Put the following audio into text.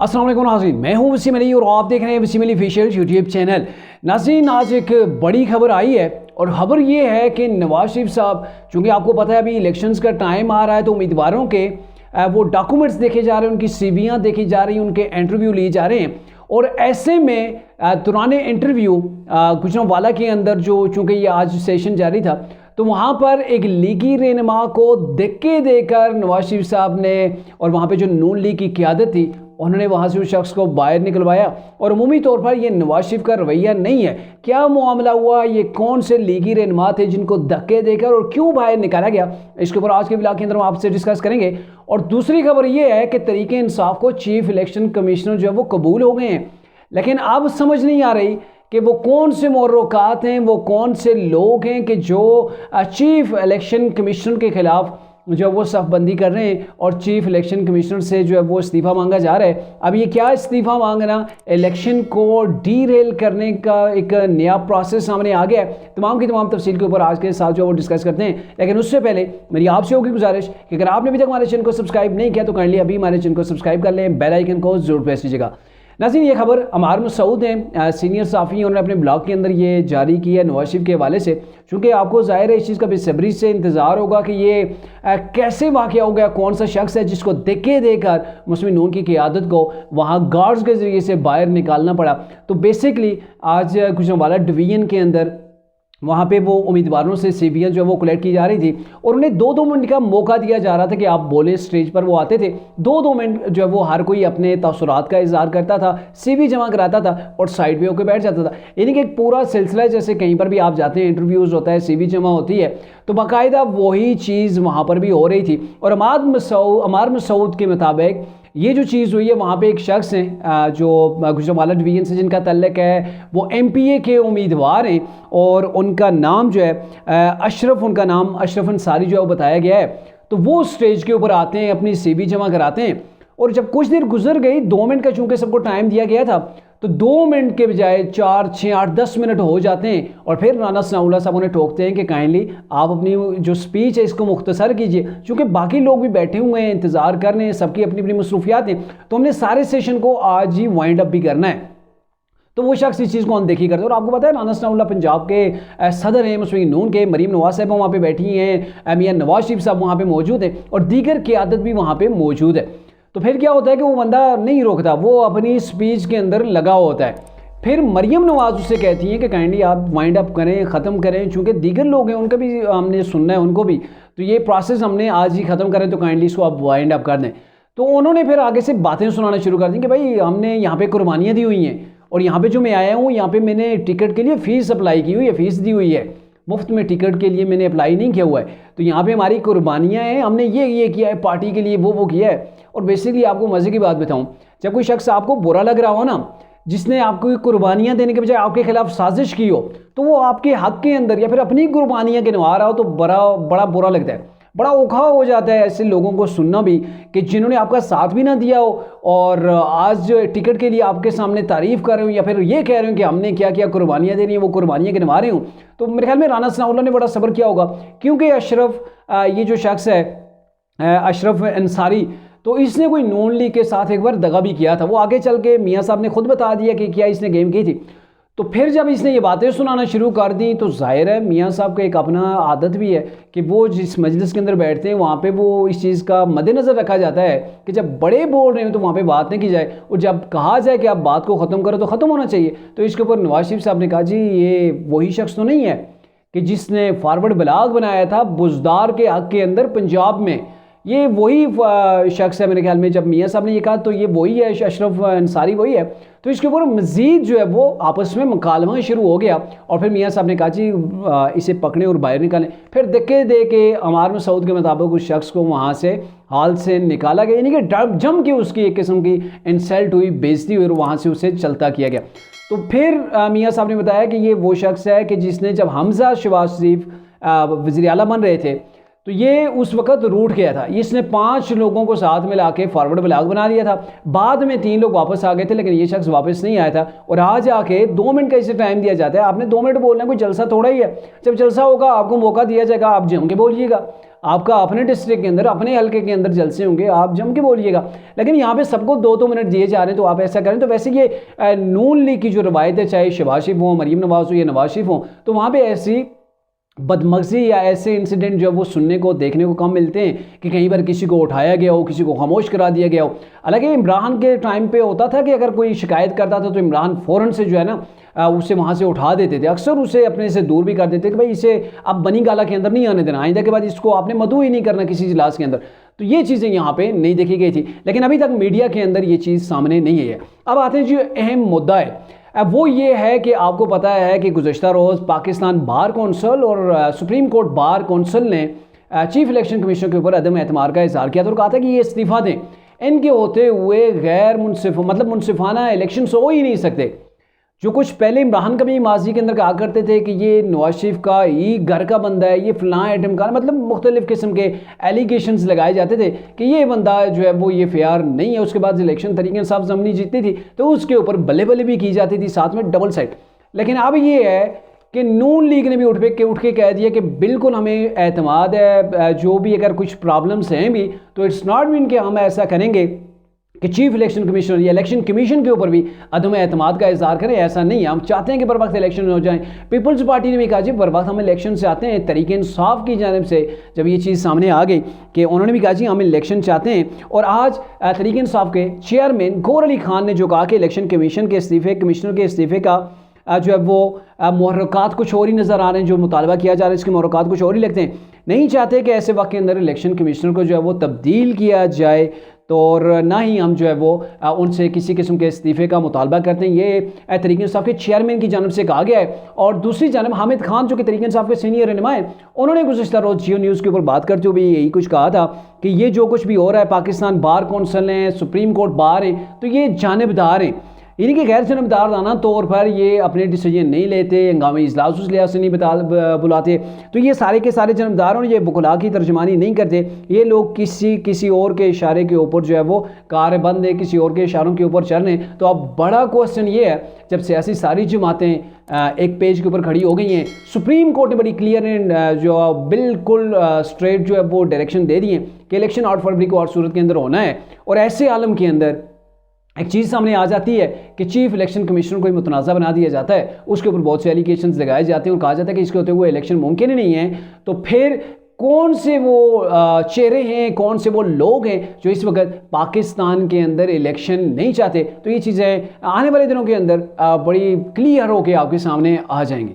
अस्सलाम वालेकुम नाज़रीन, मैं हूं वसीम अली और आप देख रहे हैं Wasim Ali official YouTube channel. नाज़रीन, आज एक बड़ी खबर आई है और खबर ये है कि नवाज शरीफ साहब, चूँकि आपको पता है अभी इलेक्शंस का टाइम आ रहा है, तो उम्मीदवारों के वो डॉक्यूमेंट्स देखे जा रहे हैं, उनकी सीवियाँ देखी जा रही हैं, उनके इंटरव्यू लिए जा रहे हैं। और ऐसे में दौरान इंटरव्यू गुजरांवाला के अंदर जो, चूँकि ये आज सेशन जारी था, तो वहाँ पर एक लीगी रहनुमा को धक्के देकर नवाज शरीफ साहब ने और वहाँ पे जो नून लीग की क़यादत थी उन्होंने वहाँ से उस शख्स को बाहर निकलवाया। और अमूमी तौर पर ये नवाज शरीफ का रवैया नहीं है। क्या मामला हुआ, ये कौन से लीगी रहनुमा थे जिनको धक्के देकर और क्यों बाहर निकाला गया, इसके ऊपर आज के व्लॉग के अंदर हम आपसे डिस्कस करेंगे। और दूसरी खबर ये है कि तरीके इंसाफ को चीफ इलेक्शन कमिश्नर जो है वो कबूल हो गए हैं, लेकिन अब समझ नहीं आ रही कि वो कौन से मुर्रोकात हैं, वो कौन से लोग हैं कि जो चीफ इलेक्शन कमिश्नर के खिलाफ जो है वो सफ़बंदी कर रहे हैं और चीफ इलेक्शन कमिश्नर से जो है वो इस्तीफ़ा मांगा जा रहा है। अब ये क्या इस्तीफ़ा मांगना, इलेक्शन को डीरेल करने का एक नया प्रोसेस सामने आ गया है। तमाम की तमाम तफसील के ऊपर आज के साथ जो है वो डिस्कस करते हैं, लेकिन उससे पहले मेरी आपसे होगी गुजारिश कि अगर आपने अभी तक हमारे चैनल को सब्सक्राइब नहीं किया तो काइंडली अभी हमारे चैनल को सब्सक्राइब कर लें, बेल आइकन को जरूर प्रेस कीजिएगा। नाज़रीन, ये खबर अमार मसूद हैं, सीनियर सहाफ़ी, उन्होंने अपने ब्लॉग के अंदर ये जारी की है नवाज शरीफ के हवाले से। चूँकि आपको ज़ाहिर है इस चीज़ का बेसब्री से इंतज़ार होगा कि ये कैसे वाक़या हो गया, कौन सा शख्स है जिसको धक्के देकर मुस्लिम नून की क़यादत को वहाँ गार्ड्स के ज़रिए से बाहर निकालना पड़ा। तो बेसिकली आज गुजरांवाला डिवीज़न के अंदर वहाँ पे वो उम्मीदवारों से सीवियाँ जो है वो कलेक्ट की जा रही थी और उन्हें 2-2 मिनट का मौका दिया जा रहा था कि आप बोले। स्टेज पर वो आते थे, 2-2 मिनट जो है वो हर कोई अपने तसुरात का इजहार करता था, सीवी जमा कराता था और साइड पे होकर बैठ जाता था। यानी कि एक पूरा सिलसिला, जैसे कहीं पर भी आप जाते हैं इंटरव्यूज़ होता है, सीवी जमा होती है, तो बाकायदा वही चीज़ वहाँ पर भी हो रही थी। और अमार मसूद के मुताबिक ये जो चीज़ हुई है, वहाँ पे एक शख्स हैं जो गुजरांवाला डिवीज़न से जिनका तल्लक है, वो MPA के उम्मीदवार हैं और उनका नाम जो है अशरफ, उनका नाम अशरफ अंसारी जो है वो बताया गया है। तो वो स्टेज के ऊपर आते हैं, अपनी CV जमा कराते हैं और जब कुछ देर गुजर गई, 2 मिनट का चूँकि सबको टाइम दिया गया था, तो 2 मिनट के बजाय 4, 6, 8, 10 मिनट हो जाते हैं और फिर राना सनाउल्लाह साहब उन्हें टोकते हैं कि काइंडली आप अपनी जो स्पीच है इसको मुख्तसर कीजिए, क्योंकि बाकी लोग भी बैठे हुए हैं, इंतज़ार कर रहे हैं, सबकी अपनी अपनी मसरूफियात हैं, तो हमने सारे सेशन को आज ही वाइंड अप भी करना है। तो वो शख्स इस चीज़ को अनदेखी करते हैं। और आपको पता है राना सनाउल्लाह पंजाब के सदर हैं मुस्लिम नून के, मरीम नवाज साहब वहाँ पर बैठी हैं, मियां नवाज शरीफ साहब वहाँ पर मौजूद हैं और दीगर क़यादत भी वहाँ पर मौजूद है। तो फिर क्या होता है कि वो बंदा नहीं रोकता, वो अपनी स्पीच के अंदर लगा होता है। फिर मरीम नवाज उससे कहती हैं कि काइंडली आप वाइंड अप करें, ख़त्म करें, चूँकि दीगर लोग हैं उनका भी हमने सुनना है, उनको भी, तो ये प्रोसेस हमने आज ही ख़त्म करें, तो काइंडली इसको आप वाइंड अप कर दें। तो उन्होंने फिर आगे से बातें सुनाना शुरू कर दी कि भाई हमने यहाँ पे कुर्बानियाँ दी हुई हैं और यहाँ पे जो मैं आया हूँ, यहाँ पे मैंने टिकट के लिए फ़ीस अप्लाई की हुई है, फ़ीस दी हुई है, मुफ्त में टिकट के लिए मैंने अप्लाई नहीं किया हुआ है। तो यहाँ पे हमारी कुर्बानियाँ हैं, हमने ये किया है, पार्टी के लिए वो किया है। और बेसिकली आपको मज़े की बात बताऊँ, जब कोई शख्स आपको बुरा लग रहा हो ना, जिसने आपको कुर्बानियाँ देने के बजाय आपके खिलाफ साजिश की हो, तो वो आपके हक़ के अंदर या फिर अपनी कुर्बानियाँ गिनवा रहा हो, तो बड़ा बुरा लगता है, बड़ा औखा हो जाता है ऐसे लोगों को सुनना भी कि जिन्होंने आपका साथ भी ना दिया हो और आज टिकट के लिए आपके सामने तारीफ़ कर रहे हो या फिर ये कह रहे हो कि हमने क्या क्या कुर्बानियाँ देनी है, वो कुर्बानियाँ गिनवा रहे हो। तो मेरे ख्याल में राना सनाउल्लाह ने बड़ा सब्र किया होगा, क्योंकि अशरफ ये जो शख्स है अशरफ अंसारी, तो इसने कोई नून लीग के साथ एक बार दगा भी किया था। वो आगे चल के मियाँ साहब ने खुद बता दिया कि क्या इसने गेम की थी। तो फिर जब इसने ये बातें सुनाना शुरू कर दी, तो जाहिर है मियाँ साहब का एक अपना आदत भी है कि वो जिस मजलिस के अंदर बैठते हैं वहाँ पे वो इस चीज़ का मद्देनज़र रखा जाता है कि जब बड़े बोल रहे हो तो वहाँ पे बात नहीं की जाए, और जब कहा जाए कि आप बात को ख़त्म करो तो ख़त्म होना चाहिए। तो इसके ऊपर नवाज शरीफ साहब ने कहा, जी ये वही शख्स तो नहीं है कि जिसने फारवर्ड ब्लॉग बनाया था बुज़दार के हक़ के अंदर पंजाब में, ये वही शख्स है मेरे ख्याल में। जब मियाँ साहब ने ये कहा तो ये वही है, अशरफ अंसारी वही है। तो इसके ऊपर मज़ीद जो है वो आपस में मुकालमा शुरू हो गया और फिर मियाँ साहब ने कहा, जी इसे पकड़ें और बाहर निकालें। फिर धक्के दे के अमार मसूद के मुताबिक उस शख्स को वहाँ से हाल से निकाला गया, यानी कि जम के उसकी एक किस्म की इंसल्ट हुई, बेइज्जती हुई और वहाँ से उसे चलता किया गया। तो फिर मियाँ साहब ने बताया कि ये वो शख्स है कि जिसने जब हमज़ा शहबाज शरीफ वज़ीर आला बन रहे थे, तो ये उस वक्त रूठ गया था। इसने 5 लोगों को साथ मिला के फॉरवर्ड ब्लॉग बना लिया था। बाद में 3 लोग वापस आ गए थे, लेकिन ये शख्स वापस नहीं आया था। और आज आके 2 मिनट का इसे टाइम दिया जाता है। आपने 2 मिनट बोलना है, कोई जलसा थोड़ा ही है। जब जलसा होगा आपको मौका दिया जाएगा, आप जम के बोलिएगा। आपका अपने डिस्ट्रिक्ट के अंदर, अपने हल्के के अंदर जलसे होंगे, आप जम के बोलिएगा। लेकिन यहाँ पे सबको 2-2 मिनट दिए जा रहे हैं, तो आप ऐसा करें। तो वैसे ये नून लीग की जो रवायत है, चाहे शहबाज शरीफ हो, मरीम नवाज हो या नवाज शरीफ हो, तो वहाँ पे ऐसी बदमगजी या ऐसे इंसिडेंट जो वो सुनने को देखने को कम मिलते हैं कि कहीं पर किसी को उठाया गया हो, किसी को खामोश करा दिया गया हो। हालांकि इमरान के टाइम पे होता था कि अगर कोई शिकायत करता था तो इमरान फ़ौरन से जो है ना उसे वहाँ से उठा देते थे। अक्सर उसे अपने से दूर भी कर देते कि भाई इसे अब बनी गाला के अंदर नहीं आने देना, आइंदा के बाद इसको आपने मदऊ ही नहीं करना किसी इजलास के अंदर। तो ये चीज़ें यहाँ पे नहीं देखी गई थी, लेकिन अभी तक मीडिया के अंदर ये चीज़ सामने नहीं है। अब आते हैं जो अहम मुद्दा है, अब वो ये है कि आपको पता है कि गुज़श्ता रोज़ पाकिस्तान बार कौंसल और सुप्रीम कोर्ट बार कौंसल ने चीफ इलेक्शन कमीशन के ऊपर अदम एतमाद का इज़हार किया था और कहा था कि ये इस्तीफ़ा दें। इनके होते हुए गैर मुनसिफ मुनसिफाना इलेक्शन हो ही नहीं सकते। जो कुछ पहले इमरान कभी माजी के अंदर कहा करते थे कि ये नवाज शरीफ का ही घर का बंदा है, ये फ़लाँ एटम का, मतलब मुख्तलिफ़ किस्म के एलिगेशंस लगाए जाते थे कि ये बंदा जो है वो ये फेयर नहीं है। उसके बाद इलेक्शन तरीके इंसाफ ज़मीनी जीतती थी तो उसके ऊपर बल्ले बल्ले भी की जाती थी, साथ में डबल साइड। लेकिन अब ये है कि नून लीग ने भी उठ के कह दिया कि बिल्कुल हमें एतमाद है, जो भी अगर कुछ प्रॉब्लम्स हैं भी तो इट्स नॉट मीन कि हम ऐसा करेंगे कि चीफ इलेक्शन कमिश्नर या इलेक्शन कमीशन के ऊपर भी अदम एतमाद का इजहार करें। ऐसा नहीं है, हम चाहते हैं कि बर वक्त इलेक्शन हो जाए। पीपल्स पार्टी ने भी कहा जी बर वक्त हम इलेक्शन से आते हैं। तरीके इंसाफ की जानिब से जब ये चीज़ सामने आ गई कि उन्होंने भी कहा जी हम इलेक्शन चाहते हैं। और आज तरीके इंसाफ के चेयरमैन गौहर अली खान ने जो कहा कि इलेक्शन कमीशन के इस्तीफ़े, कमिश्नर के इस्तीफ़े का जो है वो मुहर्रकात कुछ और ही नज़र आ रहे हैं, जो मुतालबा किया जा रहा है इसके मुहर्रकात कुछ और ही लगते हैं। नहीं चाहते कि ऐसे वक्त के अंदर इलेक्शन कमिश्नर को जो है वो तब्दील किया जाए, तो और ना ही हम जो है वो उनसे किसी किस्म के इस्तीफ़े का मुतालबा करते हैं। ये तरीके इंसाफ के चेयरमैन की जानब से कहा गया है। और दूसरी जानब हामिद खान जो कि तरीके इंसाफ के सीनियर रहनुमा हैं, उन्होंने गुज़श्ता रोज़ जियो न्यूज़ के ऊपर बात करते हुए यही कुछ कहा था कि ये जो कुछ भी हो रहा है, पाकिस्तान बार कौंसल हैं, सुप्रीम कोर्ट बार हैं, तो ये जानिबदार हैं। यानी कि गैर जानबदाराना तौर पर ये अपने डिसीजन नहीं लेते, हंगामी इजलास उस लिहाज से नहीं बुलाते। तो ये सारे के सारे जानबदार और ये बुखला की तर्जमानी नहीं करते। ये लोग किसी और के इशारे के ऊपर जो है वो कारबंद है, किसी और के इशारों के ऊपर चल रहे हैं। तो अब बड़ा क्वेश्चन ये है, जब सियासी सारी जमातें एक पेज के ऊपर खड़ी हो गई हैं, सुप्रीम कोर्ट ने बड़ी क्लियर एंड जो बिल्कुल स्ट्रेट जो है वो डायरेक्शन दे दी है कि इलेक्शन 8 फरवरी को और सूरत के अंदर होना है। और ऐसे आलम के अंदर एक चीज़ सामने आ जाती है कि चीफ इलेक्शन कमिश्नर को मुतनाज़ा बना दिया जाता है, उसके ऊपर बहुत से एलिगेशंस लगाए जाते हैं और कहा जाता है कि इसके होते हुए इलेक्शन मुमकिन ही नहीं है। तो फिर कौन से वो चेहरे हैं, कौन से वो लोग हैं जो इस वक्त पाकिस्तान के अंदर इलेक्शन नहीं चाहते? तो ये चीज़ें आने वाले दिनों के अंदर बड़ी क्लियर होकर आपके सामने आ जाएंगी।